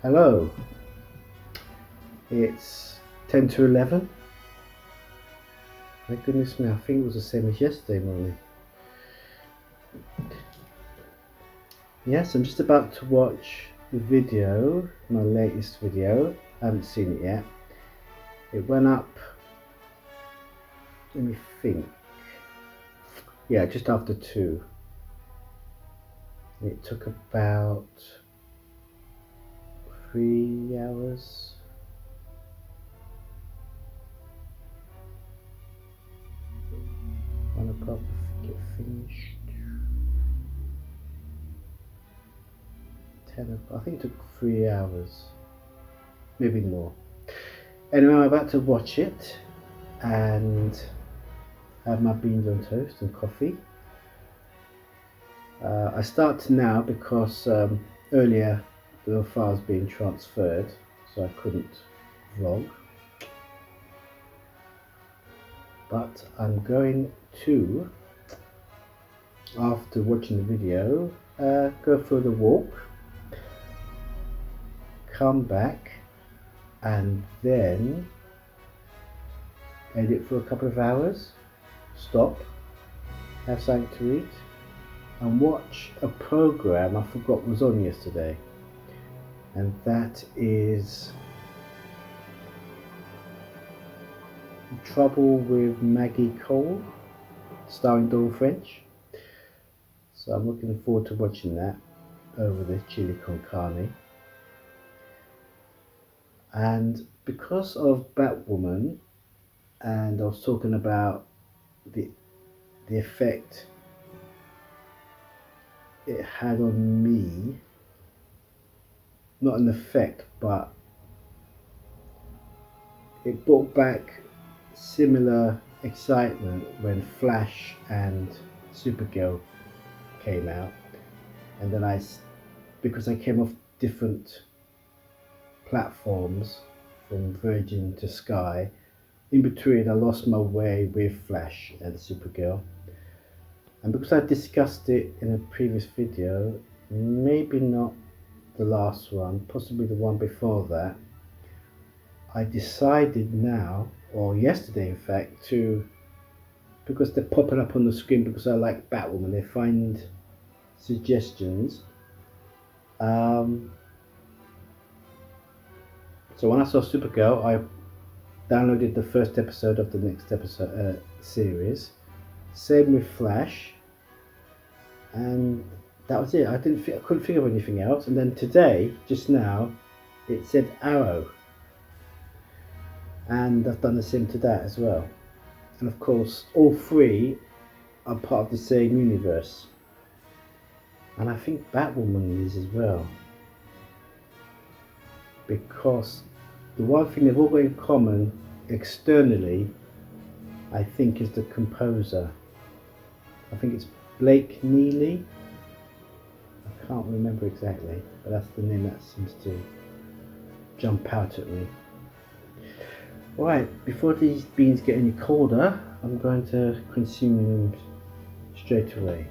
Hello, it's 10 to 11. My goodness me, I think it was the same as yesterday morning. Yes, I'm just about to watch the video, my latest video. I haven't seen it yet. It went up, let me think, yeah, just after 2. It took about 3 hours. I'll probably get finished 10 o'clock. I think it took 3 hours, maybe more. Anyway, I'm about to watch it and have my beans on toast and coffee. I start now because earlier the files being transferred, so I couldn't vlog. But I'm going to, after watching the video, go for the walk, come back, and then edit for a couple of hours, stop, have something to eat, and watch a program I forgot was on yesterday, and that is Trouble with Maggie Cole, starring Dawn French. So I'm looking forward to watching that over the chili con carne. And because of Batwoman, and I was talking about the effect it had on me, not an effect, but it brought back similar excitement when Flash and Supergirl came out, and then because I came off different platforms from Virgin to Sky, in between I lost my way with Flash and Supergirl, and because I discussed it in a previous video, maybe not the last one, possibly the one before that, I decided now, or yesterday in fact, because they're popping up on the screen because I like Batwoman, they find suggestions. So when I saw Supergirl, I downloaded the first episode of the next episode series. Same with Flash, and that was it. I couldn't think of anything else. And then today, just now, it said Arrow, and I've done the same to that as well. And of course, all three are part of the same universe, and I think Batwoman is as well, because the one thing they've all got in common externally, I think, is the composer. I think it's Blake Neely. I can't remember exactly, but that's the name that seems to jump out at me. Right, before these beans get any colder, I'm going to consume them straight away.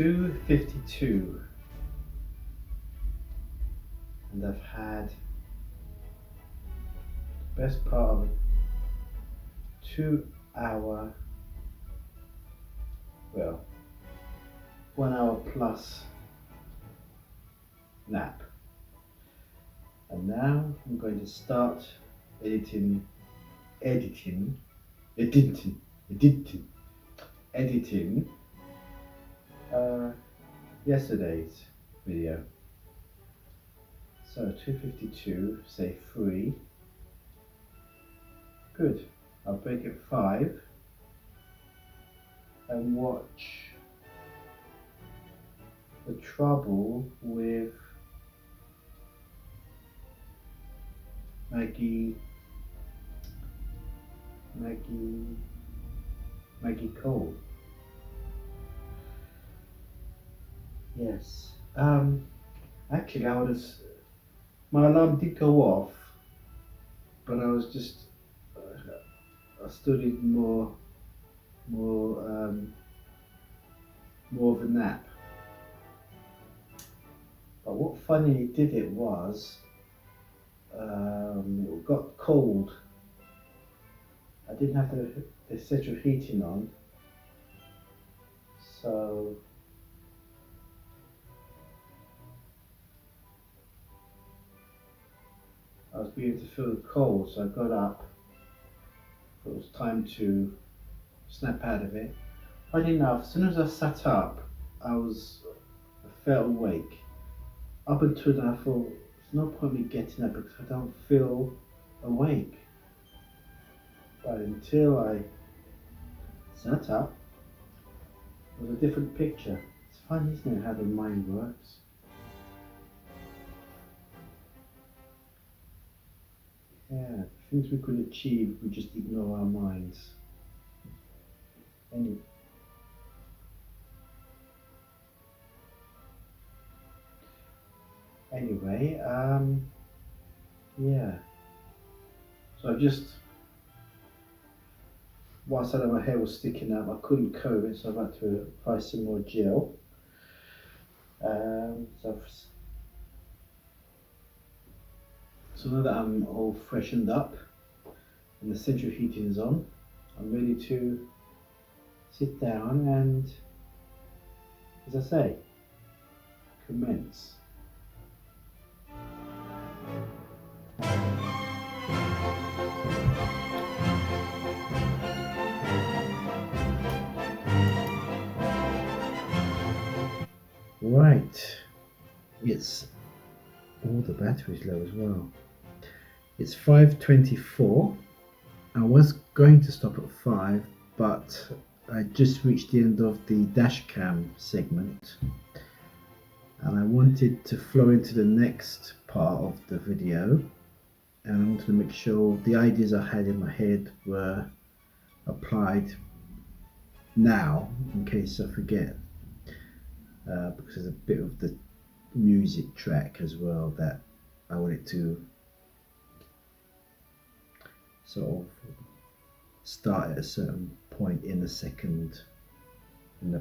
2:52 and I've had the best part of a 2 hour, well, 1 hour plus nap. And now I'm going to start editing yesterday's video. So 2:52, say 3. Good. I'll break at 5 and watch the trouble with Maggie Cole. Yes. Actually, my alarm did go off, but I was just I studied more of a nap. But what funny did it was, it got cold. I didn't have the central heating on, so I was beginning to feel the cold, so I got up. It was time to snap out of it. Funny enough, as soon as I sat up, I felt awake. Up until then I thought, there's no point me getting up because I don't feel awake. But until I sat up, it was a different picture. It's funny, isn't it, how the mind works? Yeah, things we could achieve, we just ignore our minds. Anyway, yeah. So one side of my hair was sticking out, I couldn't comb it, so I've had to apply some more gel. So now that I'm all freshened up and the central heating is on, I'm ready to sit down and, as I say, commence. Right, it's all the battery's low as well. It's 5:24. I was going to stop at 5, but I just reached the end of the dash cam segment and I wanted to flow into the next part of the video, and I wanted to make sure the ideas I had in my head were applied now in case I forget, because there's a bit of the music track as well that I wanted to sort of start at a certain point in the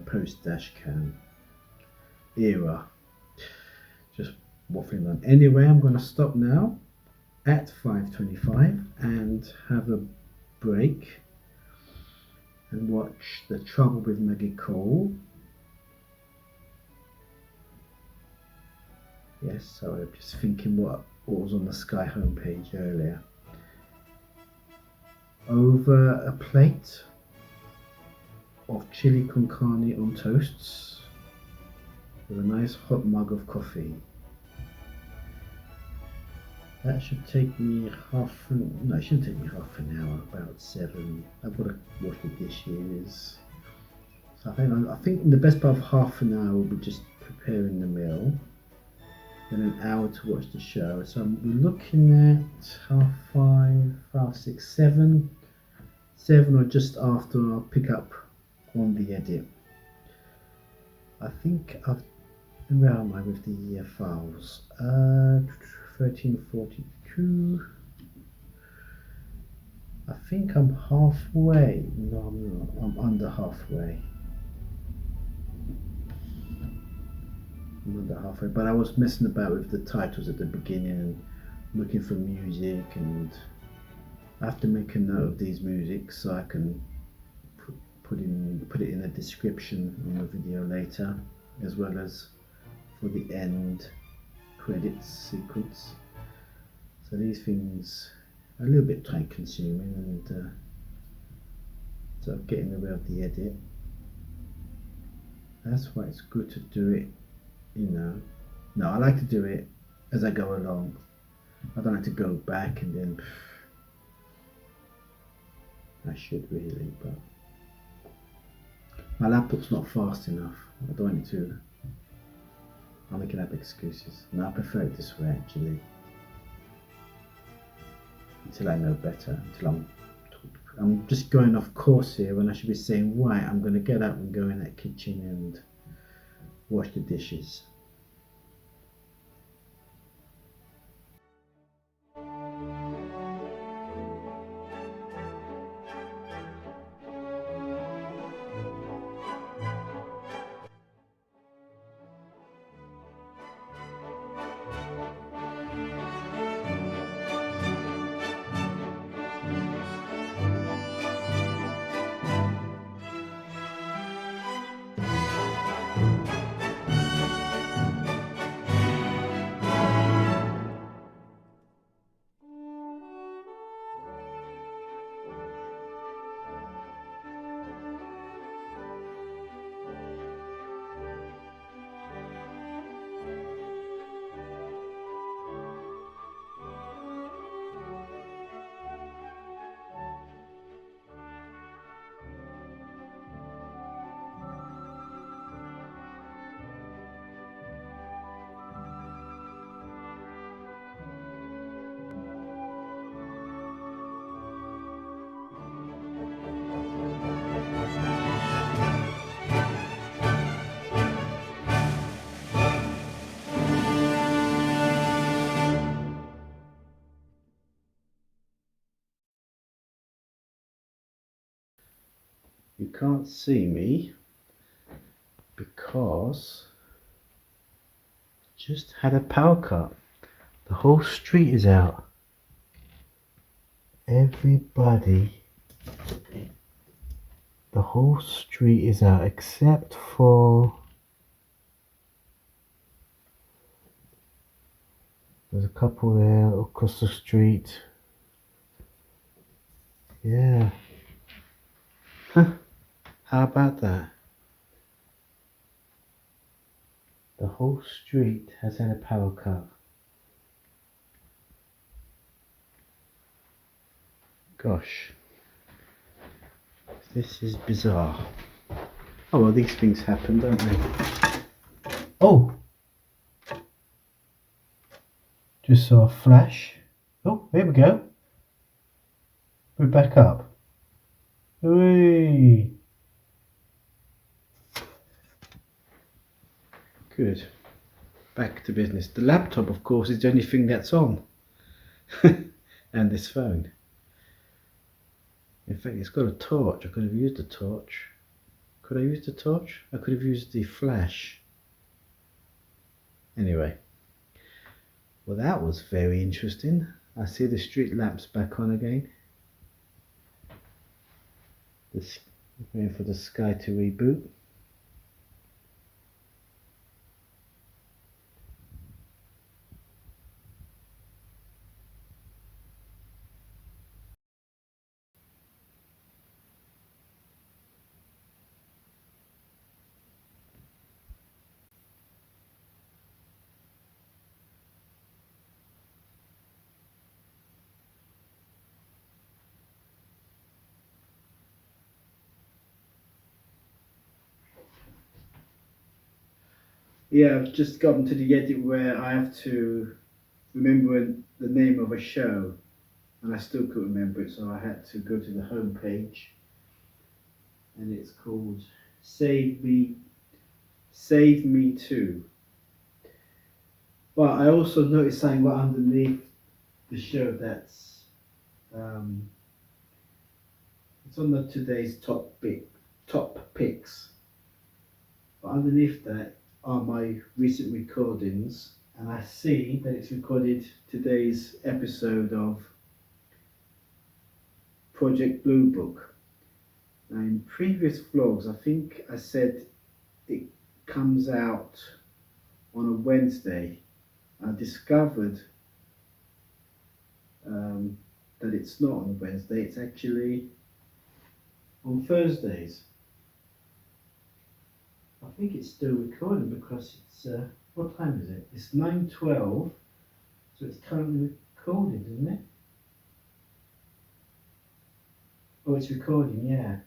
post dash cam era. Just waffling on. Anyway, I'm going to stop now at 5:25 and have a break and watch The Trouble with Maggie Cole. Yes, so I'm just thinking what was on the Sky homepage earlier. Over a plate of chili con carne on toasts with a nice hot mug of coffee. That should take me it shouldn't take me half an hour, about 7. I've got to wash the dishes. So I think the best part of half an hour will be just preparing the meal. Then an hour to watch the show. So we're looking at 5:30, 5:30, 6:30, 7 or just after I'll pick up on the edit. I think where am I with the files? 1342. I think I'm halfway. No, I'm not. I'm under halfway. Another halfway, but I was messing about with the titles at the beginning and looking for music, and I have to make a note of these musics so I can put it in a description on the video later, as well as for the end credits sequence. So these things are a little bit time consuming, and so get in the way of the edit. That's why it's good to do it, no, I like to do it as I go along. I don't like to go back and then I should really, but my laptop's not fast enough. I don't want it to. I'm making up excuses. No, I prefer it this way actually. Until I know better. Until I'm just going off course here when I should be saying, right, I'm going to get up and go in that kitchen and wash the dishes. You can't see me because I just had a power cut. The whole street is out. Everybody, the whole street is out except for there's a couple there across the street. Yeah. Huh. How about that? The whole street has had a power cut. Gosh, this is bizarre. Oh well, these things happen, don't they? Oh! Just saw a flash. Oh, here we go. We're back up. Whee! Good. Back to business. The laptop, of course, is the only thing that's on. And this phone. In fact, it's got a torch. I could have used the torch. Could I use the torch? I could have used the flash. Anyway. Well, that was very interesting. I see the street lamps back on again. Waiting for the sky to reboot. Yeah, I've just gotten to the edit where I have to remember the name of a show, and I still couldn't remember it, so I had to go to the home page, and it's called Save Me 2. But I also noticed something right underneath the show that's it's on the today's top picks. But underneath that, are my recent recordings, and I see that it's recorded today's episode of Project Blue Book. Now, in previous vlogs, I think I said it comes out on a Wednesday. I discovered that it's not on Wednesday, it's actually on Thursdays. I think it's still recording because it's, what time is it? It's 9:12, so it's currently recorded, isn't it? Oh, it's recording, yeah.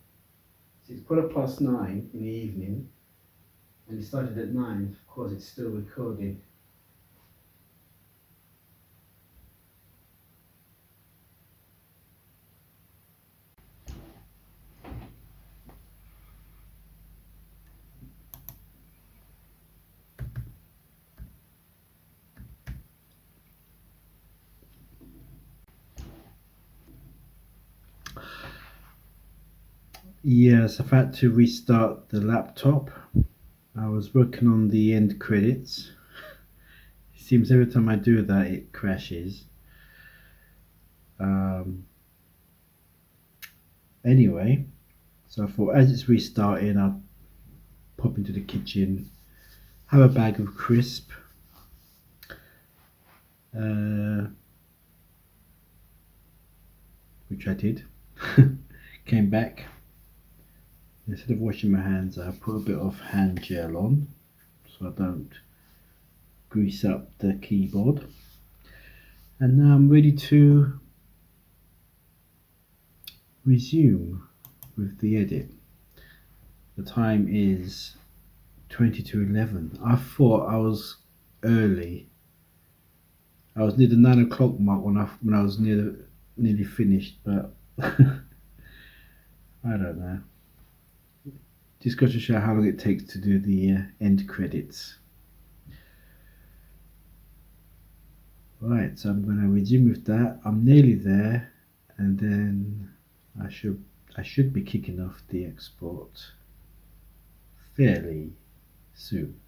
So it's 9:15 in the evening, and it started at 9, of course it's still recording. Yes, I've had to restart the laptop. I was working on the end credits. It seems every time I do that it crashes. Anyway, so I thought as it's restarting I'll pop into the kitchen, have a bag of crisp, which I did. Came back. Instead of washing my hands, I put a bit of hand gel on so I don't grease up the keyboard. And now I'm ready to resume with the edit. The time is 20 to 11. I thought I was early. I was near the 9 o'clock mark when I was nearly finished, but I don't know. Just got to show how long it takes to do the end credits. Right, so I'm going to resume with that. I'm nearly there, and then I should be kicking off the export fairly soon.